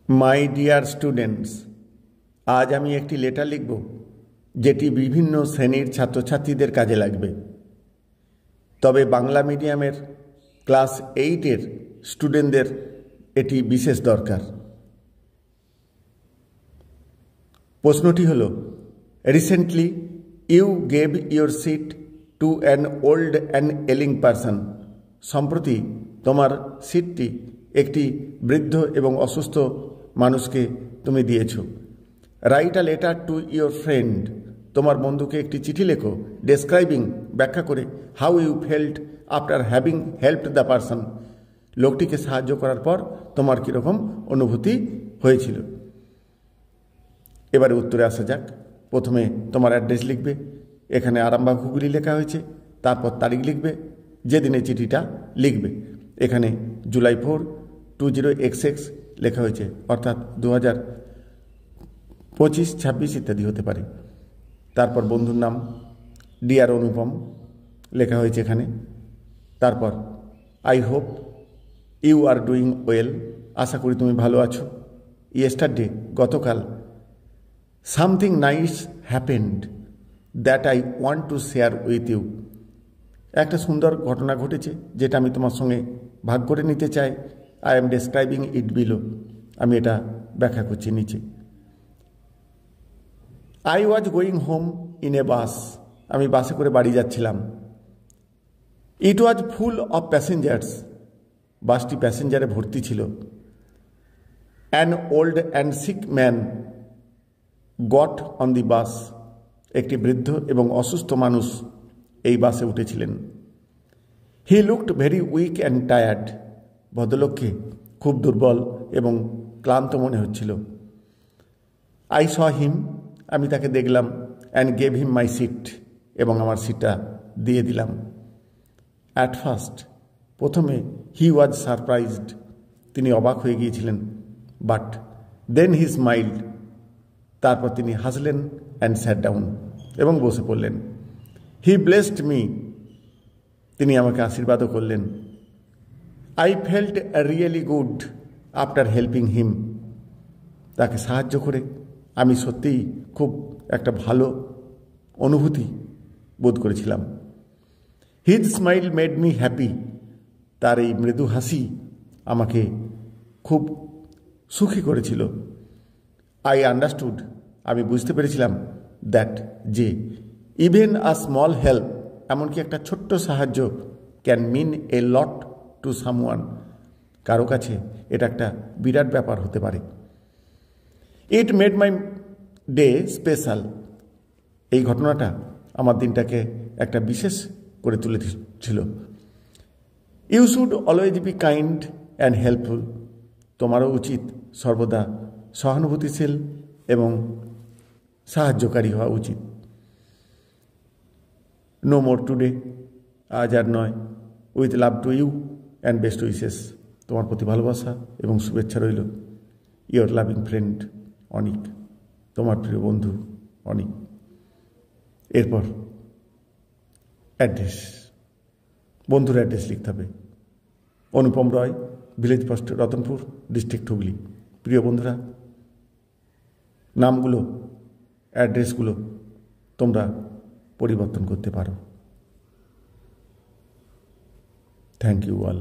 My dear students, आज आमी एकटी लेटार लिखब जेटी विभिन्न श्रेणीर छात्र छात्रीदेर काजे लागबे। तबे बांगला मीडियामेर क्लास 8 स्टूडेंटदेर एटी विशेष दरकार। प्रश्नटी hello, recently you gave your seat to an old and ailing person. सम्प्रति तोमार सीटटी एकटी वृद्ध एवं असुस्थ मानुषके तुमी दिएछो। Write a letter to your friend. तोमार बंधुके एकटी चिठी लेखो डेस्क्राइबिंग व्याख्या करे how you felt after having helped the person. लोकटीके साहाज्य करार पर तोमार कि रकम अनुभूति हयेछिलो। एबारे उत्तरे आसा जाक। प्रथमे तोमार एड्रेस लिखबे, एखाने आरामबाग हुगली लेखा हयेछे, तारपर तारीख लिखबे, जेदिने चिठिटा लिखबे। एखाने जुलाई 4 20XX लेखा हयेछे, अर्थात 2025, 26 इत्यादि होते पारे। तारपर बंधुर नाम डियर अनुपम लेखा हयेछे एखाने। तारपर I hope you are doing well. आशा करी तुमी भालो आछो। येस्टारडे गतकाल something nice happened that I want to share with you. एक सुंदर घटना घटेছে যেটা আমি তোমার সঙ্গে ভাগ করে নিতে চাই। I am describing it below. আমি এটা ব্যাখ্যা করছি নিচে। I was going home in a bus. আমি বাসে করে বাড়ি যাচ্ছিলাম। It was full of passengers. বাসটি প্যাসেঞ্জারে ভর্তি ছিল। An old and sick man got on the bus. একটি বৃদ্ধ এবং অসুস্থ মানুষ এই বাসে উঠেছিলেন। He looked very weak and tired. ভদ্রলোককে খুব দুর্বল এবং ক্লান্ত মনে হচ্ছিল। I saw him. আমি তাকে দেখলাম। And gave him my seat. এবং আমার সিটটা দিয়ে দিলাম। অ্যাট ফার্স্ট, প্রথমে হি ওয়াজ সারপ্রাইজড। তিনি অবাক হয়ে গিয়েছিলেন। But then he smiled. তারপর তিনি হাসলেন অ্যান্ড স্যাট ডাউন এবং বসে পড়লেন। He blessed me. তিনি আমাকে আশীর্বাদও করলেন। I felt really good after helping him. তাকে সাহায্য করে আমি সত্যিই খুব একটা ভালো অনুভূতি বোধ করেছিলাম। His smile made me happy. তার এই মৃদু হাসি আমাকে খুব সুখী করেছিল। I understood. আমি বুঝতে পেরেছিলাম দ্যাট যে ইভেন আ স্মল হেল্প, এমনকি একটা ছোট্ট সাহায্য, can mean a lot to someone. কারো কাছে এটা একটা বিরাট ব্যাপার হতে পারে। It made my day special. এই ঘটনাটা আমার দিনটাকে একটা বিশেষ করে তুলেছিল। You should always be kind and helpful. তোমারও উচিত সর্বদা সহানুভূতিশীল এবং সাহায্যকারী হওয়া উচিত। No more today. আজ আর নয়। With love to you and best wishes. তোমার প্রতি ভালোবাসা এবং শুভেচ্ছা রইল। Your loving friend Anik. তোমার প্রিয় বন্ধু অনিক। এরপর অ্যাড্রেস, বন্ধুর অ্যাড্রেস লিখতে হবে। Anupam Roy, village post, Ratanpur, district Hooghly. প্রিয় বন্ধুরা, নামগুলো, অ্যাড্রেসগুলো তোমরা পরিবর্তন করতে পারো। Thank you all.